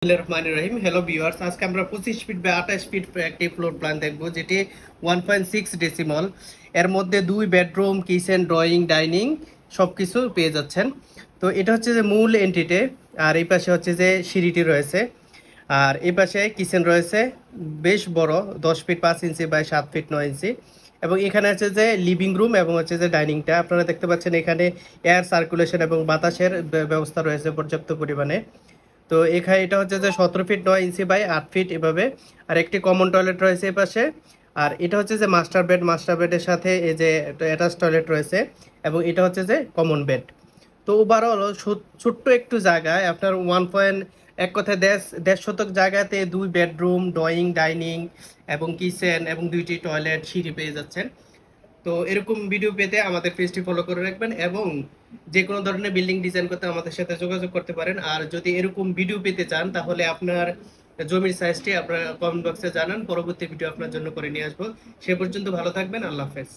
রহিম hello viewers, আজকে আমরা 25 fit বা 28 ফিট একটি ফ্লোর প্ল্যান দেখবো, যেটি 1.6 ডেসিমল। এর মধ্যে 2 বেডরুম, কিচেন, ড্রয়িং, ডাইনিং সবকিছু পেয়ে যাচ্ছেন। তো এটা হচ্ছে যে মূল এন্ট্রিতে, আর এই পাশে হচ্ছে যে সিঁড়িটি রয়েছে, আর এই পাশে কিচেন রয়েছে বেশ বড়, 10 ফিট 5 ইঞ্চি বাই 7 ফিট 9 ইঞ্চি। এবং এখানে হচ্ছে যে লিভিং রুম এবং হচ্ছে যে ডাইনিংটা আপনারা দেখতে পাচ্ছেন। এখানে এয়ার সার্কুলেশন এবং বাতাসের ব্যবস্থা রয়েছে পর্যাপ্ত পরিমাণে। তো এখানে এটা হচ্ছে যে 17 ফিট 9 ইঞ্চি বাই 8 ফিট এভাবে। আর একটি কমন টয়লেট রয়েছে এই পাশে। আর এটা হচ্ছে যে মাস্টার বেডের সাথে এই যে অ্যাটাচ টয়লেট রয়েছে, এবং এটা হচ্ছে যে কমন বেড। তো ওভারঅল ছোট্ট একটু জায়গায় আপনার 1. এক কথায় 1.5 শতক জায়গাতে 2 বেডরুম, ড্রয়িং, ডাইনিং এবং কিচেন এবং 2টি টয়লেট, সিঁড়ি পেয়ে যাচ্ছেন। তো এরকম ভিডিও পেতে আমাদের পেজটি ফলো করে রাখবেন, এবং যে কোনো ধরনের বিল্ডিং ডিজাইন করতে আমাদের সাথে যোগাযোগ করতে পারেন। আর যদি এরকম ভিডিও পেতে চান তাহলে আপনার জমির সাইজটি আপনার কমেন্ট বক্সে জানান, পরবর্তী ভিডিও আপনার জন্য করে নিয়ে আসবো। সে পর্যন্ত ভালো থাকবেন, আল্লাহ হাফেজ।